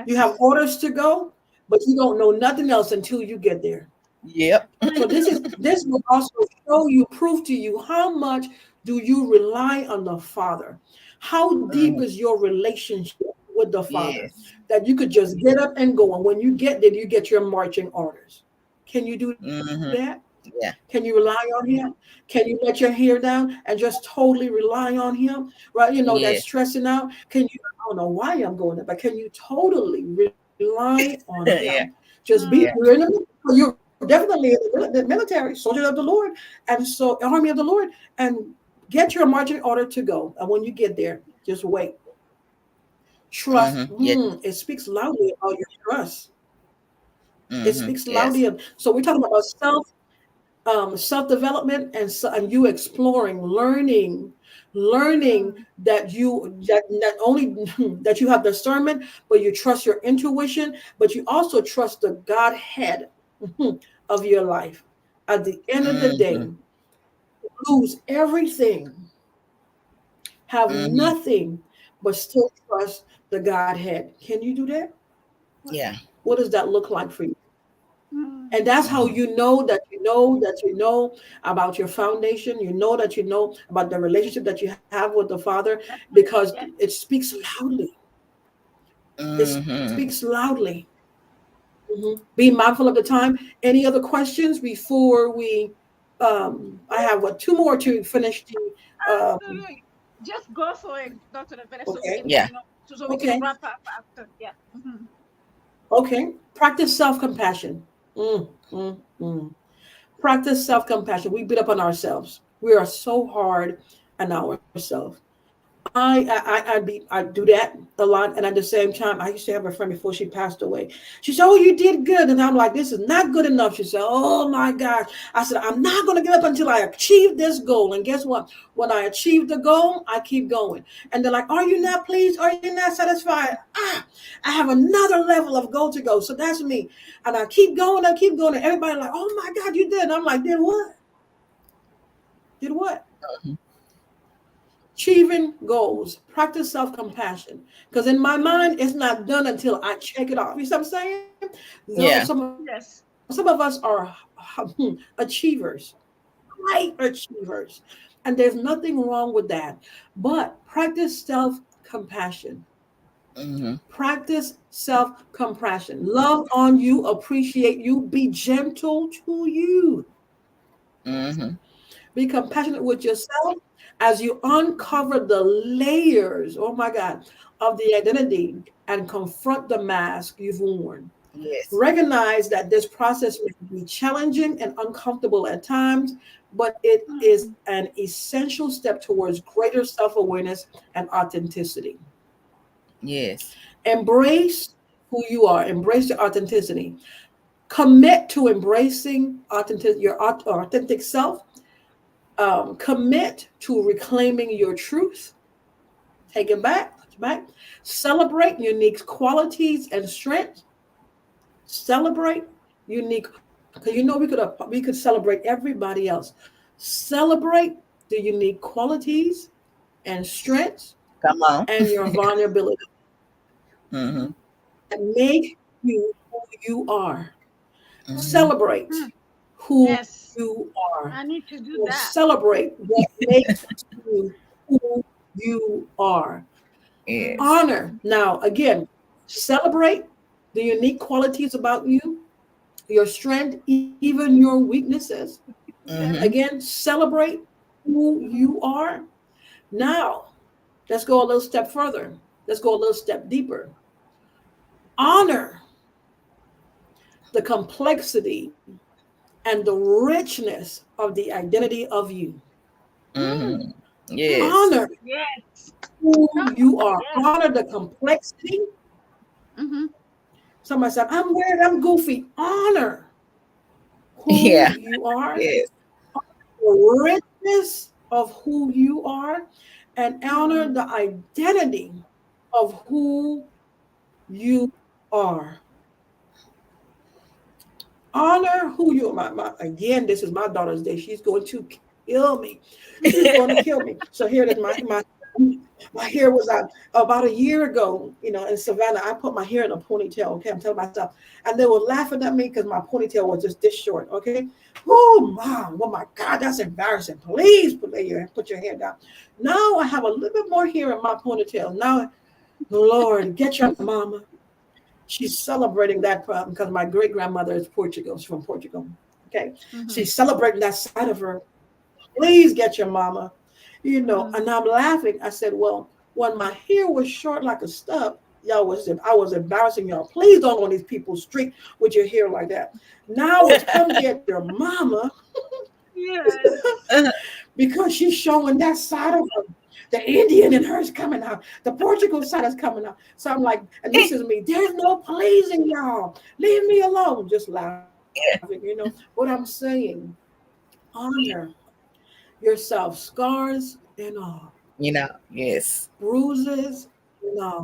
You have Yes. orders to go, but you don't know nothing else until you get there. Yep. So this will also show you, prove to you how much do you rely on the Father. How deep Mm-hmm. is your relationship with the Father Yes. that you could just get up and go. And when you get there, you get your marching orders. Can you do that? Mm-hmm. Yeah. Can you rely on Him? Can you let your hair down and just totally rely on Him? Right? You know, that Yes. stressing out. Can you, I don't know why I'm going there, but can you totally rely on Him? Yeah. Just be, Mm, Yeah. you're in the, you're definitely in the military, soldier of the Lord, and so army of the Lord, and get your marching order to go. And when you get there, just wait. Trust. Mm-hmm. Yeah. It speaks loudly about your trust. It Mm-hmm. speaks Yes. loudly. So we're talking about self development, and and you exploring, learning mm, that you that not only that you have discernment, but you trust your intuition, but you also trust the Godhead of your life. At the end of the Mm-hmm. day, lose everything, have Mm-hmm. nothing, but still trust the Godhead. Can you do that? Yeah. What does that look like for you? And mm, that's how Mm-hmm. you know that you know that you know about your foundation. You know that you know about the relationship that you have with the Father, because definitely. Yes. it speaks loudly. It speaks Mm-hmm. loudly. Be mindful of the time. Any other questions before we? I have what, two more to finish the. Absolutely. Just go for it, Dr. Lovella, so we Okay. can, Yeah. so we can Okay. wrap up after. Yeah. Okay. Practice self compassion. Mm, mm, mm. Practice self compassion. We beat up on ourselves. We are so hard on ourselves. I do that a lot, and at the same time, I used to have a friend before she passed away. She said, "Oh, you did good," and I'm like, "This is not good enough." She said, "Oh my gosh!" I said, "I'm not going to give up until I achieve this goal." And guess what? When I achieve the goal, I keep going. And they're like, "Are you not pleased? Are you not satisfied?" I have another level of goal to go. So that's me, and I keep going. I keep going, and everybody like, "Oh my God, you did!" And I'm like, "Did what? Did what?" Achieving goals, practice self compassion. Because in my mind, it's not done until I check it off. You see what I'm saying? No, Yeah. some of Yes. us are achievers, high achievers, and there's nothing wrong with that. But practice self compassion. Mm-hmm. Practice self compassion. Love on you, appreciate you, be gentle to you. Mm-hmm. Be compassionate with yourself as you uncover the layers, oh my God, of the identity and confront the mask you've worn. Yes. Recognize that this process may be challenging and uncomfortable at times, but it is Mm, an essential step towards greater self awareness and authenticity. Yes. Embrace who you are, embrace your authenticity. Commit to embracing your authentic self. Commit to reclaiming your truth. Take it back. Put it back. Celebrate unique qualities and strengths. Celebrate unique, because you know we could celebrate everybody else. Celebrate the unique qualities and strengths Come on. and your vulnerability Mm-hmm. that make you who you are. Mm-hmm. Celebrate mm. who Yes. you are. I need to do Or that. celebrate what makes you who you are. Yes. Honor. Now, again, celebrate the unique qualities about you, your strength, even your weaknesses. Yes. Mm-hmm. Again, celebrate who you are. Now, let's go a little step further. Let's go a little step deeper. Honor the complexity and the richness of the identity of you. Mm. Mm-hmm. Yes. Honor Yes. who Come you on. are. Yes. Honor the complexity. Mm-hmm. Somebody said, I'm weird, I'm goofy. Honor Yeah. who you are, Yes. the richness of who you are, and honor Mm. the identity of who you are. Honor who you are. Again, this is my daughter's day. She's going to kill me. She's going to kill me. So here it is. My hair was out about a year ago, in Savannah. I put my hair in a ponytail. Okay, I'm telling myself. And they were laughing at me because my ponytail was just this short. Okay. Oh, mom. Oh, my God. That's embarrassing. Please put your hair down. Now I have a little bit more hair in my ponytail. Now, Lord, get your mama. She's celebrating that problem because my great grandmother is Portugal. She's from Portugal. Okay. Mm-hmm. She's celebrating that side of her. Please get your mama. Mm-hmm. And I'm laughing. I said, well, when my hair was short like a stub, I was embarrassing y'all. Please don't go on these people's street with your hair like that. Now it's come get your mama Yes. because she's showing that side of her. The Indian in her is coming out. The Portugal side is coming out. So I'm like, and this is me. There's no pleasing y'all. Leave me alone. Just laughing. What I'm saying, honor yourself, scars and all, Yes. bruises and all.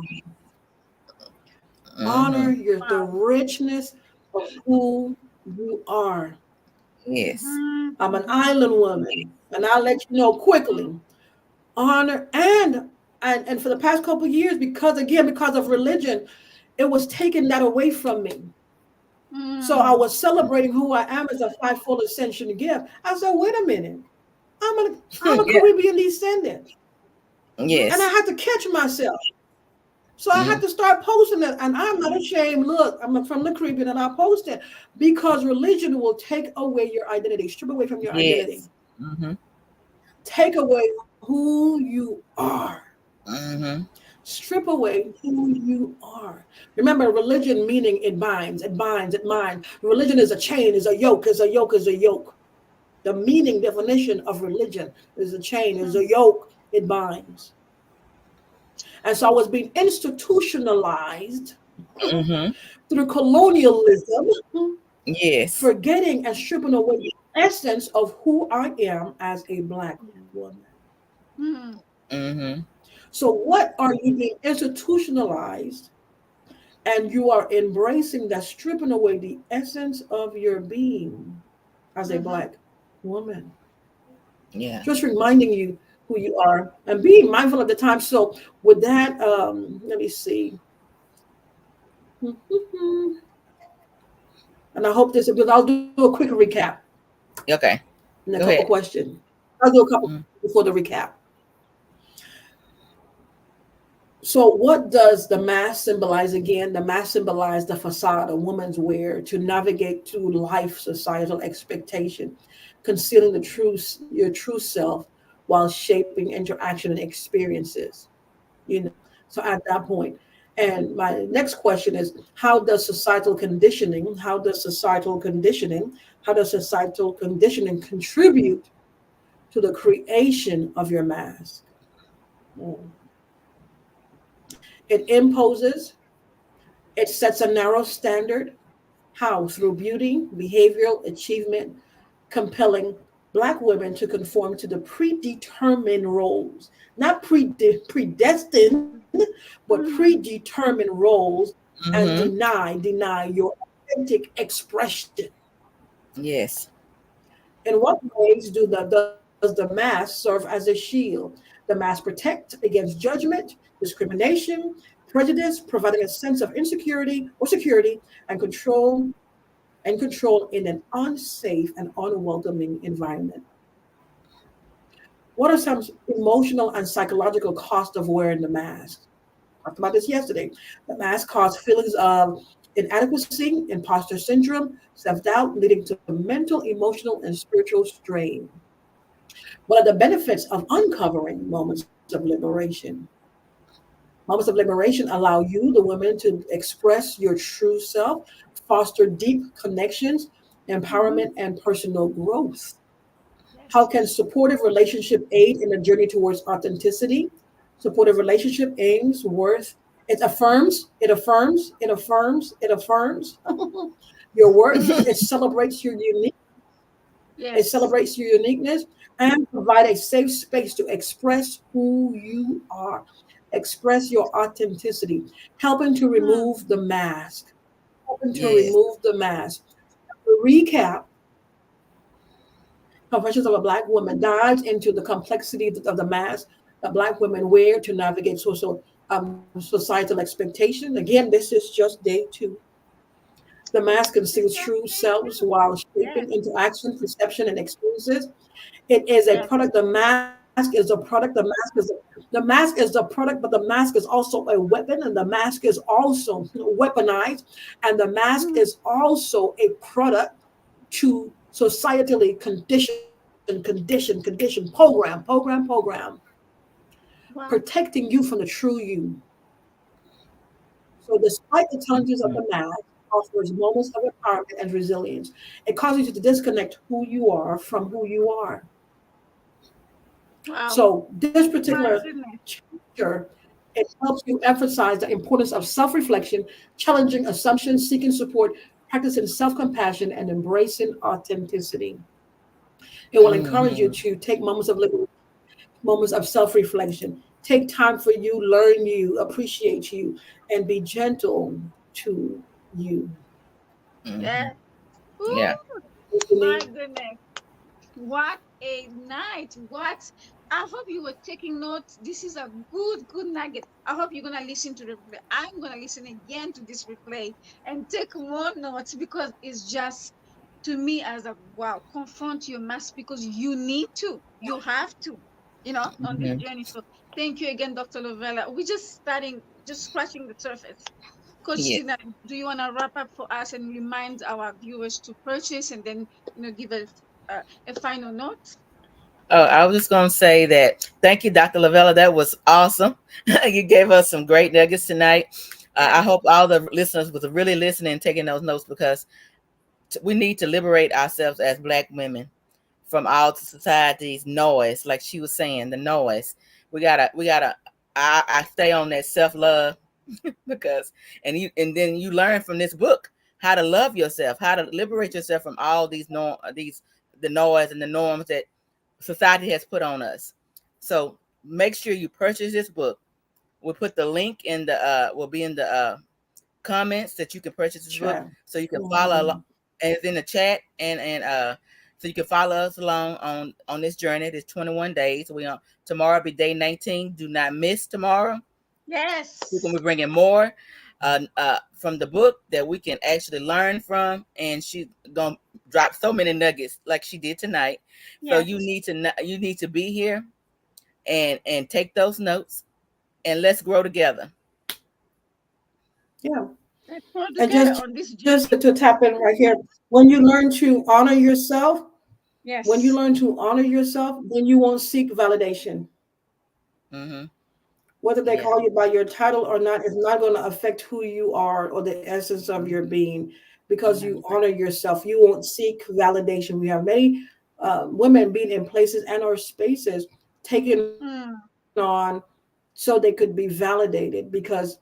Honor Mm-hmm. the Wow. richness of who you are. Yes. Mm-hmm. I'm an Mm-hmm. island woman, and I'll let you know quickly. Honor and for the past couple of years, because of religion, it was taking that away from me. So I Mm-hmm. was celebrating who I am as a fivefold ascension gift. I said, wait a minute, I'm a Yeah. Caribbean descendant, and I Yes. had to catch myself. So I had Mm-hmm. to start posting it, and I'm not ashamed. Look, I'm from the Caribbean, and I post it because religion will take away your identity, strip away from your identity, Yes. Mm-hmm. take away who you are. Mm-hmm. Strip away who you are. Remember, religion meaning it binds. Religion is a chain, is a yoke, is a yoke, is a yoke. The meaning definition of religion is a chain, is a yoke, it binds. And so I was being institutionalized Mm-hmm. through colonialism, Yes. forgetting and stripping away the essence of who I am as a Black woman. Mm-hmm. Mm-hmm. So, what are you being institutionalized and you are embracing that, stripping away the essence of your being as a Mm-hmm. Black woman? Yeah. Just reminding you who you are and being mindful of the time. So, with that, let me see. And I hope this, because I'll do a quick recap Okay. and a Go couple ahead. questions. I'll do a couple Mm. before the recap. So, what does the mask symbolize again? The mask symbolize the facade a woman's wear to navigate through life societal expectation, concealing your true self while shaping interaction and experiences. You know, so at that point, and my next question is: how does societal conditioning contribute to the creation of your mask? Mm. It imposes. It sets a narrow standard. How? Through beauty, behavioral achievement, compelling Black women to conform to the predetermined roles, not predestined, but Mm-hmm. predetermined roles, and Mm-hmm. deny your authentic expression. Yes. In what ways does the mask serve as a shield? The mask protect against judgment, discrimination, prejudice, providing a sense of insecurity or security and control in an unsafe and unwelcoming environment. What are some emotional and psychological costs of wearing the mask? Talked about this yesterday. The mask causes feelings of inadequacy, imposter syndrome, self-doubt, leading to mental, emotional, and spiritual strain. What are the benefits of uncovering moments of liberation? Moments of liberation allow you, the women, to express your true self, foster deep connections, Mm-hmm. empowerment, and personal growth. How Yes. can supportive relationship aid in the journey towards authenticity? Supportive relationship aims worth. It affirms your worth. It Yes. celebrates your uniqueness and provide a safe space to express who you are. Express your authenticity, helping to Mm-hmm. remove the mask. Helping to Yes. remove the mask. recap, Confessions of a Black Woman dives into the complexity of the mask that Black women wear to navigate societal expectation. Again, this is just day two. The mask It's conceals just true day selves two. while Yes, shaping interaction, perception, and experiences. It is a yes. product. The mask is a product. The mask is the product, but the mask is also a weapon, and the mask is also weaponized, and the mask Mm. is also a product to societally program, Wow. protecting you from the true you. So, despite the challenges of Mhm. the mask, offers moments of empowerment and resilience. It causes you to disconnect who you are from who you are. Wow. So, this My particular goodness. chapter, it helps you emphasize the importance of self-reflection, challenging assumptions, seeking support, practicing self-compassion, and embracing authenticity. It will encourage you Mhm. to take moments of liberty, moments of self-reflection. Take time for you, learn you, appreciate you, and be gentle to you. Yes. Mhm. Yeah. Ooh, my Listening, goodness. What a night. What? I hope you were taking notes. This is a good nugget. I hope you're going to listen to the replay. I'm going to listen again to this replay and take more notes because it's just, to me, as a wow, confront your mask because you need to. You have to, on this Mhm. journey. So thank you again, Dr. Lovella. We're just starting, just scratching the surface. Coach Yeah. Tina, do you want to wrap up for us and remind our viewers to purchase and then, give a final note? Oh, I was just gonna say that. Thank you, Dr. Lavella. That was awesome. You gave us some great nuggets tonight. I Yes. hope all the listeners was really listening and taking those notes because we need to liberate ourselves as Black women from all society's noise. Like she was saying, the noise. We gotta. I stay on that self love because and then you learn from this book how to love yourself, how to liberate yourself from all these the noise and the norms that society has put on us. So make sure you purchase this book. We'll put the link in the will be in the comments that you can purchase this book chat. so you can follow along, Mhm. and it's in the chat, and so you can follow us along on this journey. This 21 days. We on tomorrow be day 19. Do not miss tomorrow. We're gonna Yes. be bringing more from the book that we can actually learn from, and she's gonna drop so many nuggets like she did tonight. So Yes. you need to be here and take those notes, and let's grow together. Yeah. Let's go And together on this just journey. to tap in right here, when you learn to honor yourself, when you Yes. learn to honor yourself, then you won't seek validation. Mm-hmm. Whether they Yeah. call you by your title or not is not going to affect who you are or the essence of your being because you Mm-hmm. honor yourself. You won't seek validation. We have many women being in places and or spaces taking on Mm. so they could be validated because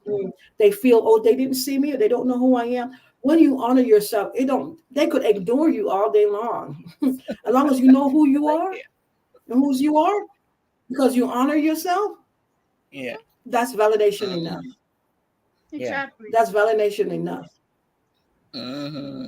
they feel, oh, they didn't see me or they don't know who I am. When you honor yourself, they could ignore you all day long. As long as you know who you are Like, and whose you are, because you honor yourself, yeah. that's validation enough. Mm-hmm. Yeah. Exactly. That's validation enough. Mm-hmm.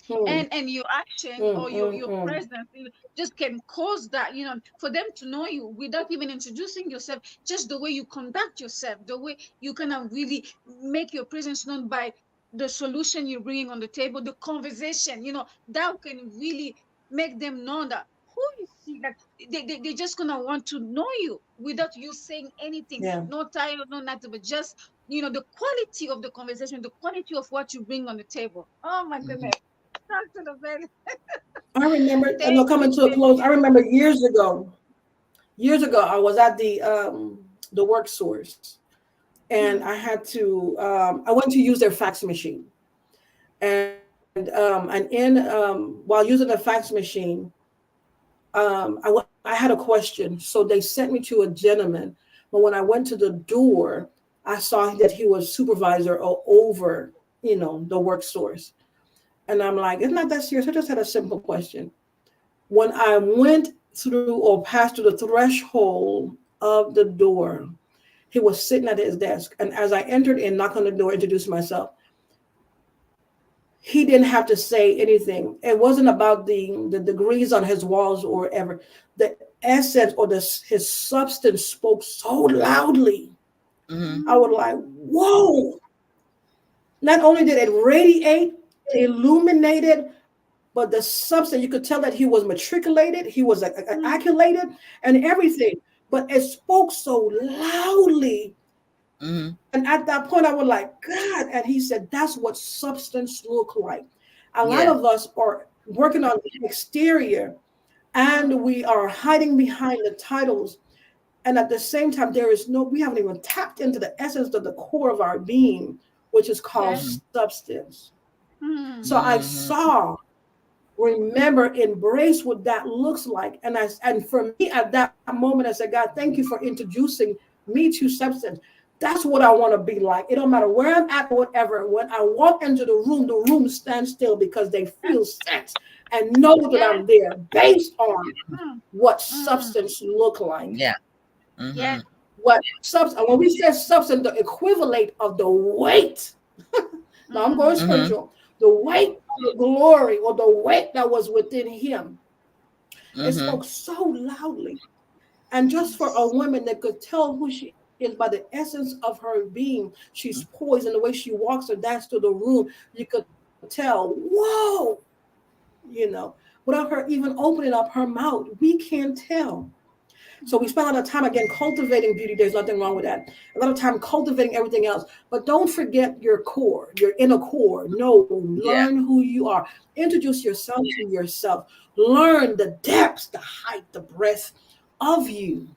Hmm, And your action or your mm. presence just can cause that, for them to know you without even introducing yourself, just the way you conduct yourself, the way you kind of really make your presence known by the solution you're bringing on the table, the conversation, that can really make them know that who is she, that they just gonna want to know you without you saying anything, Yeah. no title, no nothing, but just the quality of the conversation, the quality of what you bring on the table. Oh my Mm-hmm. goodness. Talk to the very. I remember, I know Thank coming you, to a thank close, I you. remember years ago, I was at the work source and Hmm. I had to, I went to use their fax machine. And while using the fax machine, I had a question. So they sent me to a gentleman. But when I went to the door, I saw that he was supervisor or over, the work source. And I'm like, it's not that serious. I just had a simple question. When I went through or passed through the threshold of the door, he was sitting at his desk. And as I entered and knocked on the door, introduced myself, he didn't have to say anything. It wasn't about the degrees on his walls or ever. The essence or his substance spoke so loudly. Mm-hmm. I was like, whoa. Not only did it radiate, illuminated, but the substance, you could tell that he was matriculated, he was accolated and everything. But it spoke so loudly. Mm-hmm. And at that point, I was like, God. And he said, that's what substance look like. A lot Yeah. of us are working on the exterior and we are hiding behind the titles. And at the same time, we haven't even tapped into the essence of the core of our being, which is called Mm-hmm. substance. Mm. So I Mm-hmm. saw, remember, embrace what that looks like. And for me at that moment, I said, God, thank you for introducing me to substance. That's what I want to be like. It don't matter where I'm at or whatever. When I walk into the room stands still because they feel sense and know that Yes. I'm there based on Mm. what Mm. substance look like. Yeah. Yes. Mm-hmm. What substance? When we say substance, the equivalent of the weight. Now I'm going Mm. Mm-hmm. spiritual. The weight of the glory or the weight that was within him. It Mm-hmm. spoke so loudly. And just for a Yes. woman that could tell who she is by the essence of her being, she's poised, and the way she walks or dance through the room, you could tell, whoa, you know, without her even opening up her mouth, we can't tell. So we Mm. spend a lot of time again cultivating beauty. There's nothing wrong with that. A lot of time cultivating everything else. But don't forget your core, your inner core. Know, Yeah. learn who you are. Introduce yourself to yourself. Learn the depths, the height, the breadth of you.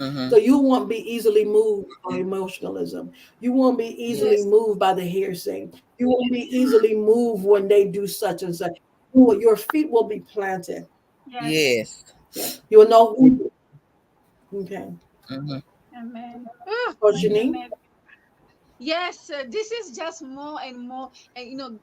Mm-hmm. So you won't be easily moved by emotionalism. You won't be easily Yes. moved by the hearsay. You won't be easily moved when they do such and such. Your feet will be planted. Yes. Yes. Yeah. You will know who. Okay. Mm-hmm. Amen. Oh, So Janine. amen. Yes, this is just more and more, and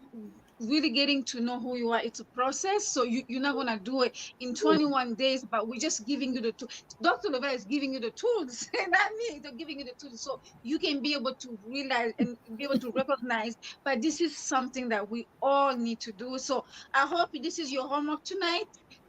really getting to know who you are. It's a process, so you're not gonna do it in 21 days, but we're just giving you the tool. Dr. Lovella is giving you the tools, and not me. They're giving you the tools, so you can be able to realize and be able to recognize. But this is something that we all need to do. So I hope this is your homework tonight.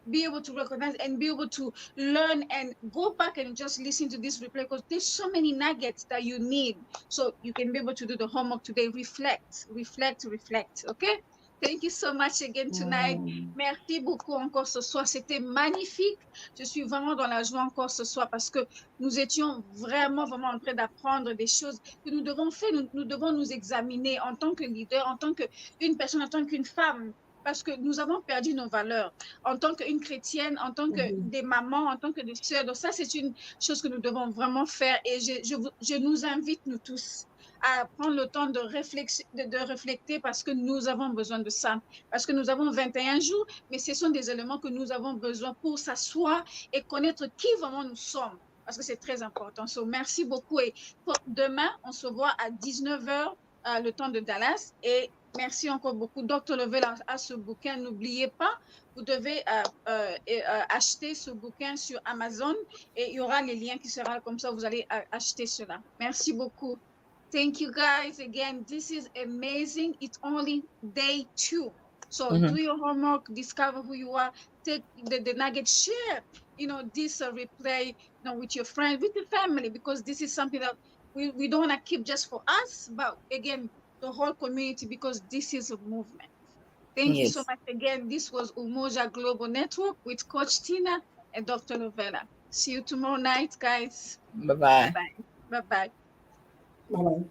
Be able to recognize and be able to learn and go back and just listen to this replay because there's so many nuggets that you need so you can be able to do the homework today. Reflect, reflect, reflect. Okay? Thank you so much again tonight. Mm. Merci beaucoup encore ce soir. C'était magnifique. Je suis vraiment dans la joie encore ce soir parce que nous étions vraiment, vraiment en train d'apprendre des choses que nous devons faire. Nous devons nous examiner en tant que leader, en tant qu'une personne, en tant qu'une femme. Parce que nous avons perdu nos valeurs en tant qu'une chrétienne, en tant que Mhm. des mamans, en tant que des sœurs. Donc ça, c'est une chose que nous devons vraiment faire. Et je nous invite, nous tous, à prendre le temps de réfléchir parce que nous avons besoin de ça. Parce que nous avons 21 jours, mais ce sont des éléments que nous avons besoin pour s'asseoir et connaître qui vraiment nous sommes. Parce que c'est très important. So, merci beaucoup. Et demain, on se voit à 19h, le temps de Dallas. Et merci encore beaucoup. Dr. Level a ce bouquin. N'oubliez pas, vous devez acheter ce bouquin sur Amazon et il y aura les liens qui seront comme ça. Vous allez acheter cela. Merci beaucoup. Thank you guys again. This is amazing. It's only day 2. So Mm-hmm. do your homework, discover who you are, take the nugget, share, this replay, with your friends, with your family, because this is something that we don't want to keep just for us, but again, the whole community, because this is a movement. Thank you so Yes. much again. This was Umoja Global Network with Coach Tina and Dr. Lovella. See you tomorrow night, guys. Bye bye. Bye-bye. Bye-bye. Bye-bye.